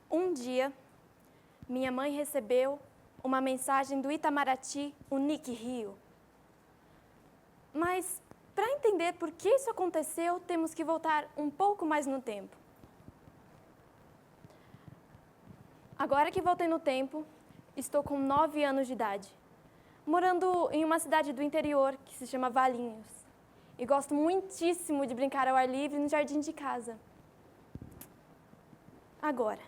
Um dia, minha mãe recebeu uma mensagem do Itamaraty, o Nick Rio. Mas, para entender por que isso aconteceu, temos que voltar um pouco mais no tempo. Agora que voltei no tempo, estou com 9 anos de idade, morando em uma cidade do interior que se chama Valinhos. E gosto muitíssimo de brincar ao ar livre no jardim de casa. Agora,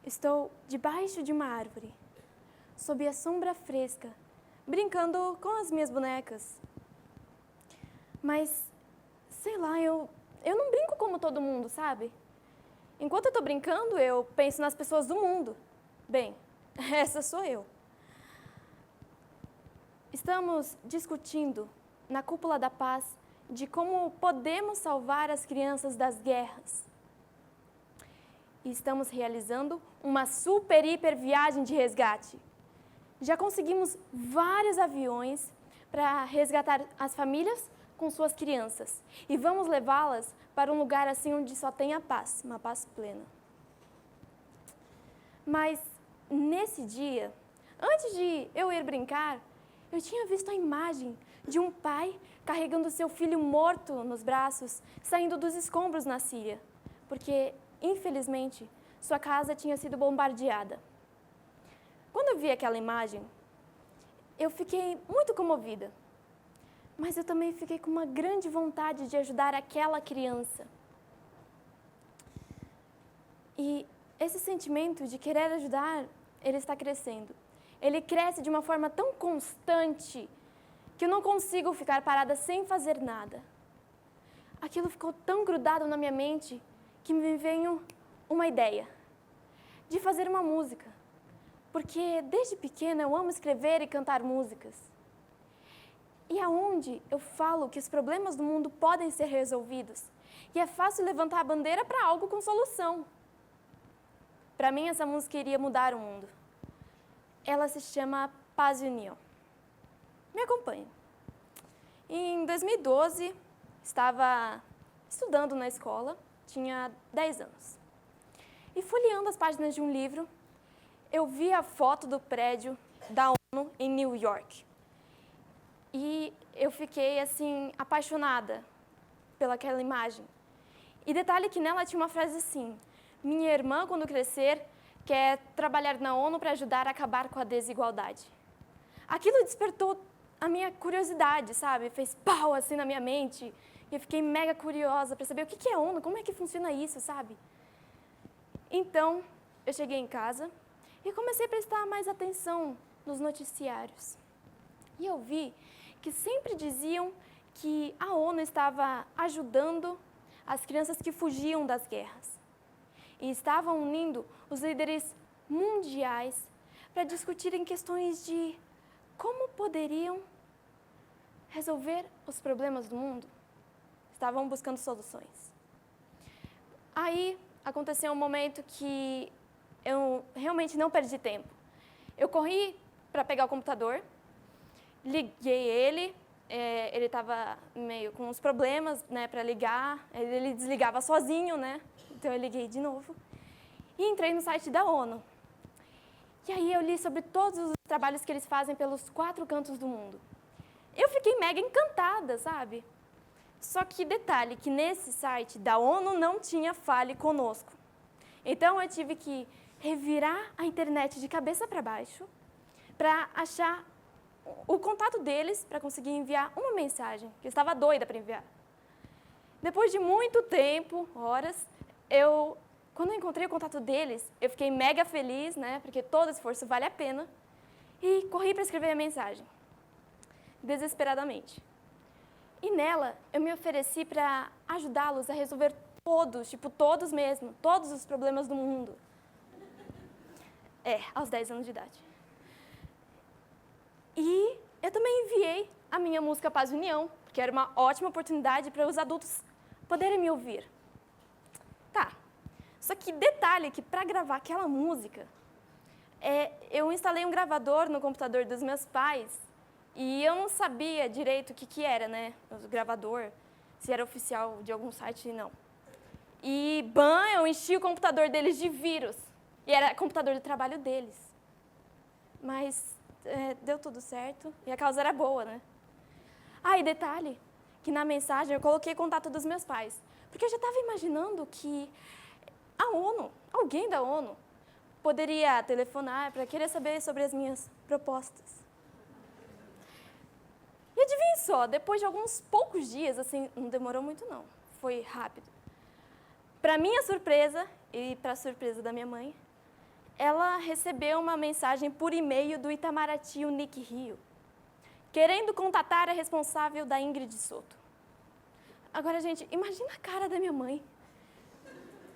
estou debaixo de uma árvore, sob a sombra fresca, brincando com as minhas bonecas. Mas, sei lá, eu não brinco como todo mundo, sabe? Enquanto eu estou brincando, eu penso nas pessoas do mundo. Bem, essa sou eu. Estamos discutindo na Cúpula da Paz de como podemos salvar as crianças das guerras. E estamos realizando uma super hiper viagem de resgate. Já conseguimos vários aviões para resgatar as famílias com suas crianças. E vamos levá-las para um lugar assim onde só tenha paz, uma paz plena. Mas nesse dia, antes de eu ir brincar, eu tinha visto a imagem de um pai carregando seu filho morto nos braços, saindo dos escombros na Síria, porque, infelizmente, sua casa tinha sido bombardeada. Quando eu vi aquela imagem, eu fiquei muito comovida, mas eu também fiquei com uma grande vontade de ajudar aquela criança. E esse sentimento de querer ajudar, ele está crescendo. Ele cresce de uma forma tão constante que eu não consigo ficar parada sem fazer nada. Aquilo ficou tão grudado na minha mente que me veio uma ideia de fazer uma música. Porque desde pequena eu amo escrever e cantar músicas. E aonde eu falo que os problemas do mundo podem ser resolvidos. E é fácil levantar a bandeira para algo com solução. Para mim, essa música iria mudar o mundo. Ela se chama Paz e União. Me acompanhe. Em 2012, estava estudando na escola, tinha 10 anos. E folheando as páginas de um livro, eu vi a foto do prédio da ONU em New York. E eu fiquei, assim, apaixonada pelaquela imagem. E detalhe que nela tinha uma frase assim: minha irmã, quando crescer, quer trabalhar na ONU para ajudar a acabar com a desigualdade. Aquilo despertou a minha curiosidade, sabe? Fez pau assim na minha mente. E eu fiquei mega curiosa para saber o que é ONU, como é que funciona isso, sabe? Então, eu cheguei em casa e comecei a prestar mais atenção nos noticiários. E eu vi que sempre diziam que a ONU estava ajudando as crianças que fugiam das guerras. E estavam unindo os líderes mundiais para discutirem questões de como poderiam resolver os problemas do mundo. Estavam buscando soluções. Aí aconteceu um momento que eu realmente não perdi tempo. Eu corri para pegar o computador, liguei ele, ele estava meio com uns problemas, né, para ligar, ele desligava sozinho, né? Então eu liguei de novo e entrei no site da ONU. E aí eu li sobre todos os trabalhos que eles fazem pelos 4 cantos do mundo. Eu fiquei mega encantada, sabe? Só que detalhe, que nesse site da ONU não tinha Fale Conosco. Então eu tive que revirar a internet de cabeça para baixo para achar o contato deles para conseguir enviar uma mensagem, que eu estava doida para enviar. Depois de muito tempo, horas, quando eu encontrei o contato deles, eu fiquei mega feliz, né, porque todo esforço vale a pena, e corri para escrever a mensagem, desesperadamente. E nela, eu me ofereci para ajudá-los a resolver todos mesmo, todos os problemas do mundo. Aos 10 anos de idade. E eu também enviei a minha música Paz e União, porque era uma ótima oportunidade para os adultos poderem me ouvir. Tá, só que detalhe que para gravar aquela música, eu instalei um gravador no computador dos meus pais e eu não sabia direito o que era, né, o gravador, se era oficial de algum site, não. E eu enchi o computador deles de vírus. E era o computador do trabalho deles. Mas deu tudo certo e a causa era boa, né? Ah, e detalhe, que na mensagem eu coloquei contato dos meus pais. Porque eu já estava imaginando que a ONU, alguém da ONU, poderia telefonar para querer saber sobre as minhas propostas. E adivinha só, depois de alguns poucos dias, assim, não demorou muito não, foi rápido. Para minha surpresa, e para a surpresa da minha mãe, ela recebeu uma mensagem por e-mail do Itamaraty Unic Rio, querendo contatar a responsável da Ingrid Soto. Agora, gente, imagina a cara da minha mãe.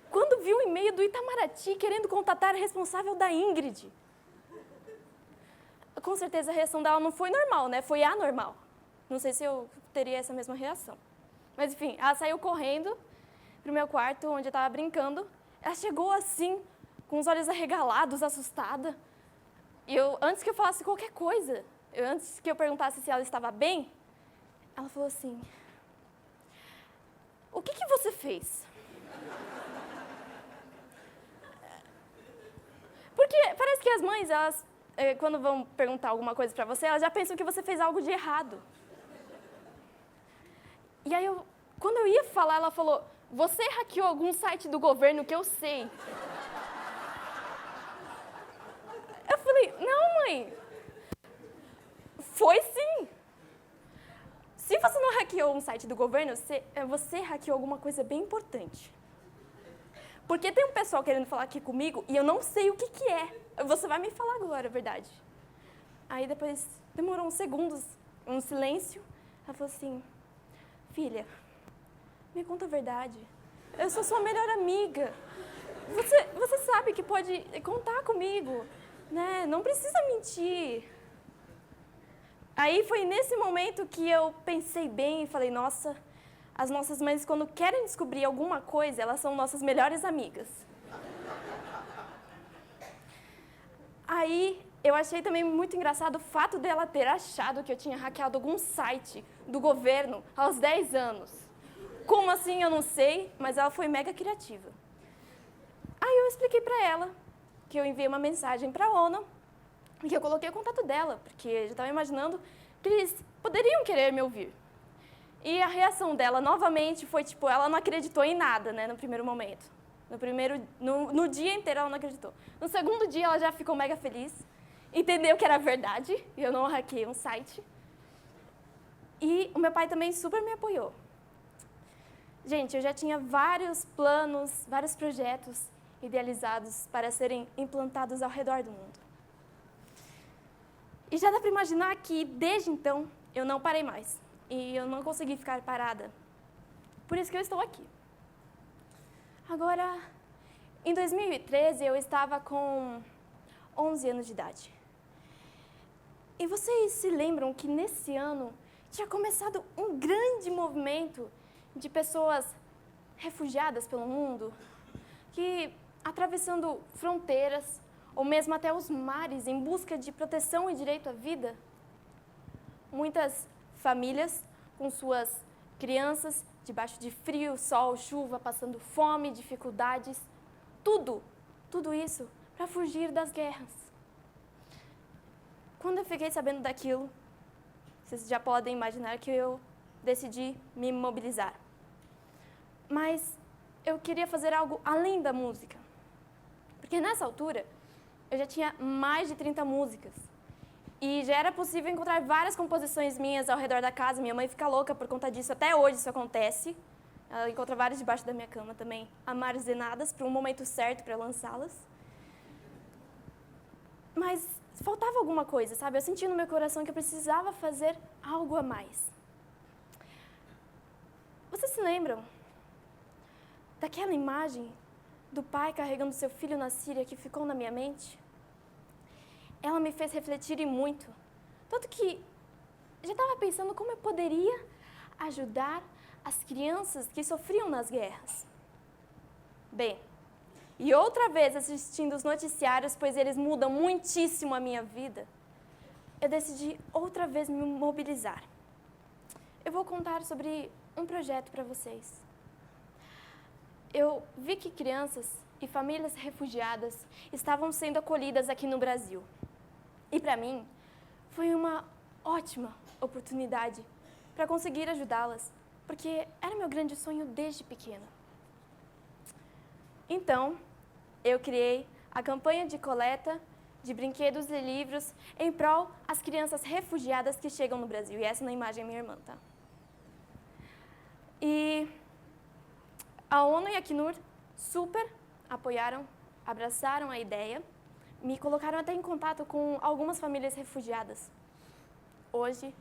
Quando viu o e-mail do Itamaraty querendo contatar a responsável da Ingrid. Com certeza a reação dela não foi normal, né? Foi anormal. Não sei se eu teria essa mesma reação. Mas, enfim, ela saiu correndo pro meu quarto, onde eu estava brincando. Ela chegou assim, com os olhos arregalados, assustada. E antes que eu falasse qualquer coisa, antes que eu perguntasse se ela estava bem, ela falou assim: o que você fez? Porque parece que as mães, elas, quando vão perguntar alguma coisa pra você, elas já pensam que você fez algo de errado. E aí, quando eu ia falar, ela falou: você hackeou algum site do governo que eu sei. Eu falei: não, mãe. Foi sim. Se você não hackeou um site do governo, você hackeou alguma coisa bem importante. Porque tem um pessoal querendo falar aqui comigo e eu não sei o que é. Você vai me falar agora, é verdade. Aí depois demorou uns segundos, um silêncio. Ela falou assim: filha, me conta a verdade. Eu sou sua melhor amiga. Você sabe que pode contar comigo, né? Não precisa mentir. Aí foi nesse momento que eu pensei bem e falei: nossa, as nossas mães, quando querem descobrir alguma coisa, elas são nossas melhores amigas. Aí eu achei também muito engraçado o fato dela ter achado que eu tinha hackeado algum site do governo aos 10 anos. Como assim, eu não sei, mas ela foi mega criativa. Aí eu expliquei pra ela que eu enviei uma mensagem pra ONU e que eu coloquei o contato dela, porque eu já estava imaginando que eles poderiam querer me ouvir. E a reação dela, novamente, foi tipo, ela não acreditou em nada, né, no primeiro momento. No dia inteiro ela não acreditou. No segundo dia ela já ficou mega feliz, entendeu que era verdade, e eu não hackeei um site. E o meu pai também super me apoiou. Gente, eu já tinha vários planos, vários projetos idealizados para serem implantados ao redor do mundo. E já dá para imaginar que, desde então, eu não parei mais. E eu não consegui ficar parada. Por isso que eu estou aqui. Agora, em 2013, eu estava com 11 anos de idade. E vocês se lembram que nesse ano tinha começado um grande movimento de pessoas refugiadas pelo mundo, que, atravessando fronteiras, ou mesmo até os mares, em busca de proteção e direito à vida, muitas famílias com suas crianças debaixo de frio, sol, chuva, passando fome, dificuldades, tudo isso para fugir das guerras. Quando eu fiquei sabendo daquilo, vocês já podem imaginar que eu decidi me mobilizar. Mas eu queria fazer algo além da música. Porque nessa altura, eu já tinha mais de 30 músicas. E já era possível encontrar várias composições minhas ao redor da casa. Minha mãe fica louca por conta disso. Até hoje isso acontece. Ela encontra várias debaixo da minha cama também, armazenadas para um momento certo para lançá-las. Mas faltava alguma coisa, sabe? Eu senti no meu coração que eu precisava fazer algo a mais. Vocês se lembram daquela imagem do pai carregando seu filho na Síria que ficou na minha mente? Ela me fez refletir e muito. Tanto que já estava pensando como eu poderia ajudar as crianças que sofriam nas guerras. Bem, e outra vez assistindo os noticiários, pois eles mudam muitíssimo a minha vida, eu decidi outra vez me mobilizar. Eu vou contar sobre um projeto para vocês. eu vi que crianças e famílias refugiadas estavam sendo acolhidas aqui no Brasil. E para mim, foi uma ótima oportunidade para conseguir ajudá-las, porque era meu grande sonho desde pequena. Então, eu criei a campanha de coleta de brinquedos e livros em prol às crianças refugiadas que chegam no Brasil. E essa na imagem é minha irmã, tá? E a ONU e a Acnur super apoiaram, abraçaram a ideia, me colocaram até em contato com algumas famílias refugiadas. Hoje,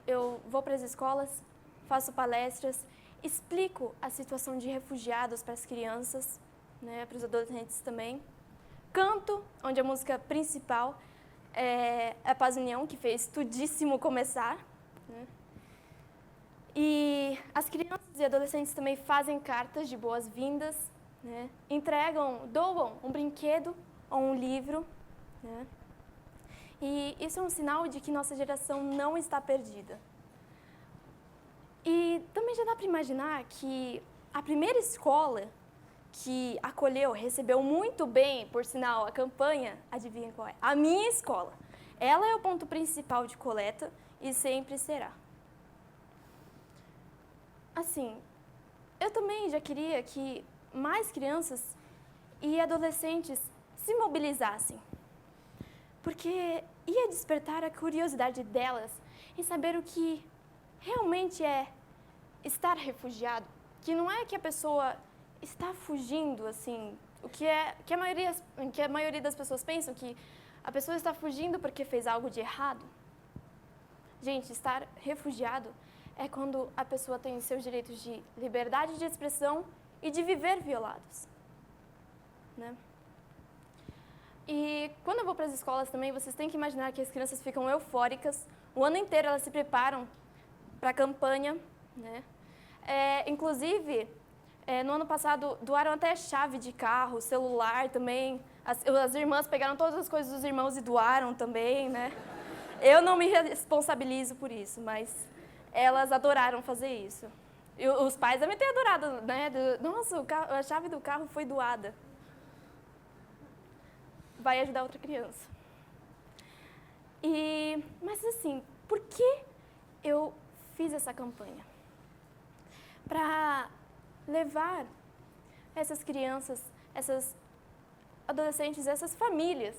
eu vou para as escolas, faço palestras, explico a situação de refugiados para as crianças, né, para os adolescentes também. Canto, onde a música principal é a Paz e União, que fez tudíssimo começar. Né? E as crianças e adolescentes também fazem cartas de boas-vindas, né? Doam um brinquedo ou um livro. Né? E isso é um sinal de que nossa geração não está perdida. E também já dá para imaginar que a primeira escola que acolheu, recebeu muito bem, por sinal, a campanha, adivinha qual é? A minha escola. Ela é o ponto principal de coleta e sempre será. Assim, eu também já queria que mais crianças e adolescentes se mobilizassem, porque ia despertar a curiosidade delas em saber o que realmente é estar refugiado, que não é que a pessoa está fugindo, assim, que a maioria das pessoas pensam que a pessoa está fugindo porque fez algo de errado. Gente, estar refugiado é quando a pessoa tem os seus direitos de liberdade de expressão e de viver violados. Né? E quando eu vou para as escolas também, vocês têm que imaginar que as crianças ficam eufóricas, o ano inteiro elas se preparam para a campanha. Né? Inclusive, no ano passado, doaram até chave de carro, celular também. As irmãs pegaram todas as coisas dos irmãos e doaram também, né? Eu não me responsabilizo por isso, mas elas adoraram fazer isso. E os pais devem ter adorado, né? Nossa, a chave do carro foi doada. Vai ajudar outra criança. Mas assim, por que eu fiz essa campanha? Para levar essas crianças, essas adolescentes, essas famílias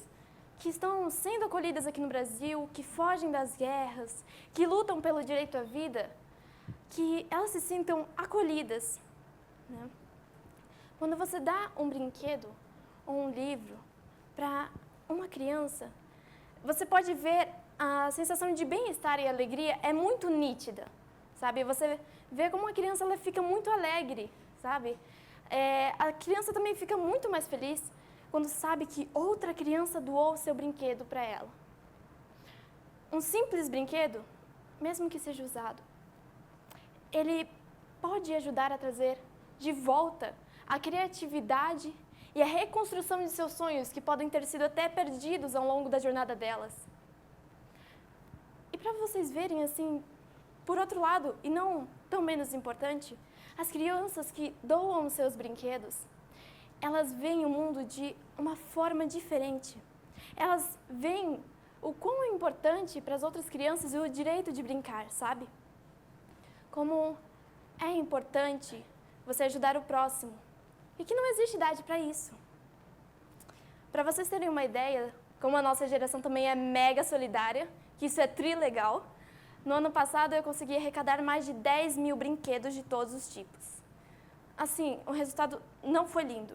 que estão sendo acolhidas aqui no Brasil, que fogem das guerras, que lutam pelo direito à vida, que elas se sintam acolhidas. Né? Quando você dá um brinquedo ou um livro para uma criança, você pode ver a sensação de bem-estar e alegria é muito nítida. Sabe? Você vê como a criança ela fica muito alegre, sabe? A criança também fica muito mais feliz quando sabe que outra criança doou o seu brinquedo para ela. Um simples brinquedo, mesmo que seja usado, ele pode ajudar a trazer de volta a criatividade e a reconstrução de seus sonhos que podem ter sido até perdidos ao longo da jornada delas. E para vocês verem assim, por outro lado, e não tão menos importante, as crianças que doam seus brinquedos, elas veem o mundo de uma forma diferente. Elas veem o quão é importante para as outras crianças o direito de brincar, sabe? Como é importante você ajudar o próximo e que não existe idade para isso. Para vocês terem uma ideia, como a nossa geração também é mega solidária, que isso é trilegal, no ano passado, eu consegui arrecadar mais de 10 mil brinquedos de todos os tipos. Assim, o resultado não foi lindo.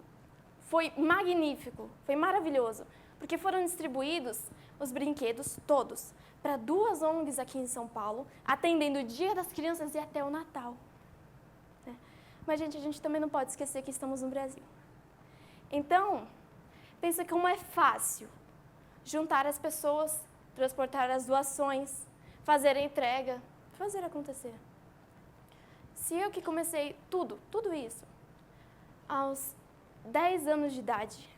Foi magnífico, foi maravilhoso, porque foram distribuídos os brinquedos todos para 2 ONGs aqui em São Paulo, atendendo o Dia das Crianças e até o Natal. Mas, gente, a gente também não pode esquecer que estamos no Brasil. Então, pensa como é fácil juntar as pessoas, transportar as doações, fazer a entrega, fazer acontecer. Se eu que comecei tudo isso, aos 10 anos de idade,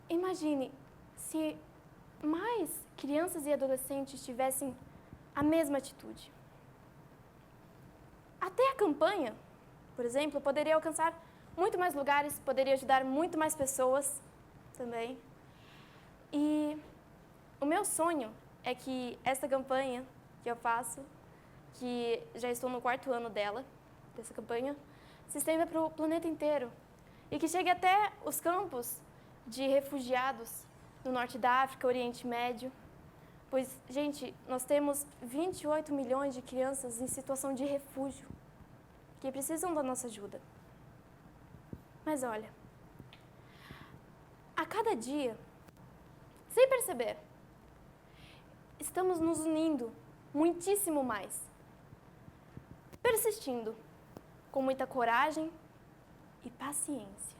imagine se mais crianças e adolescentes tivessem a mesma atitude. Até a campanha por exemplo, poderia alcançar muito mais lugares, poderia ajudar muito mais pessoas também. E o meu sonho é que essa campanha que eu faço, que já estou no 4º ano dessa campanha, se estenda para o planeta inteiro e que chegue até os campos de refugiados no norte da África, Oriente Médio. Pois, gente, nós temos 28 milhões de crianças em situação de refúgio que precisam da nossa ajuda. Mas olha, a cada dia, sem perceber, estamos nos unindo muitíssimo mais, persistindo com muita coragem e paciência,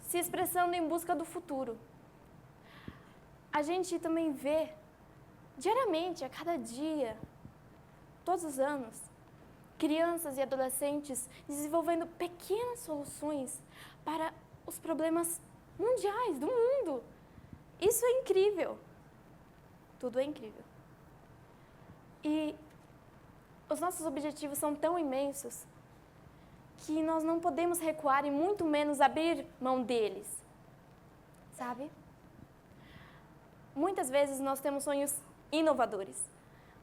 se expressando em busca do futuro. A gente também vê diariamente, a cada dia, todos os anos, crianças e adolescentes desenvolvendo pequenas soluções para os problemas mundiais do mundo. Isso é incrível. Tudo é incrível. E os nossos objetivos são tão imensos que nós não podemos recuar e muito menos abrir mão deles, sabe? Muitas vezes nós temos sonhos inovadores,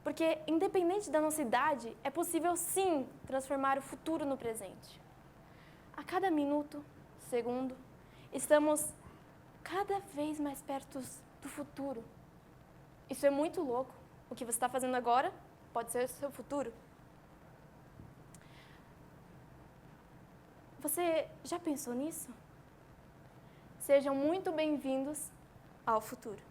porque independente da nossa idade, é possível sim transformar o futuro no presente. A cada minuto, segundo, estamos cada vez mais perto do futuro. Isso é muito louco. O que você está fazendo agora pode ser o seu futuro. Você já pensou nisso? Sejam muito bem-vindos ao futuro.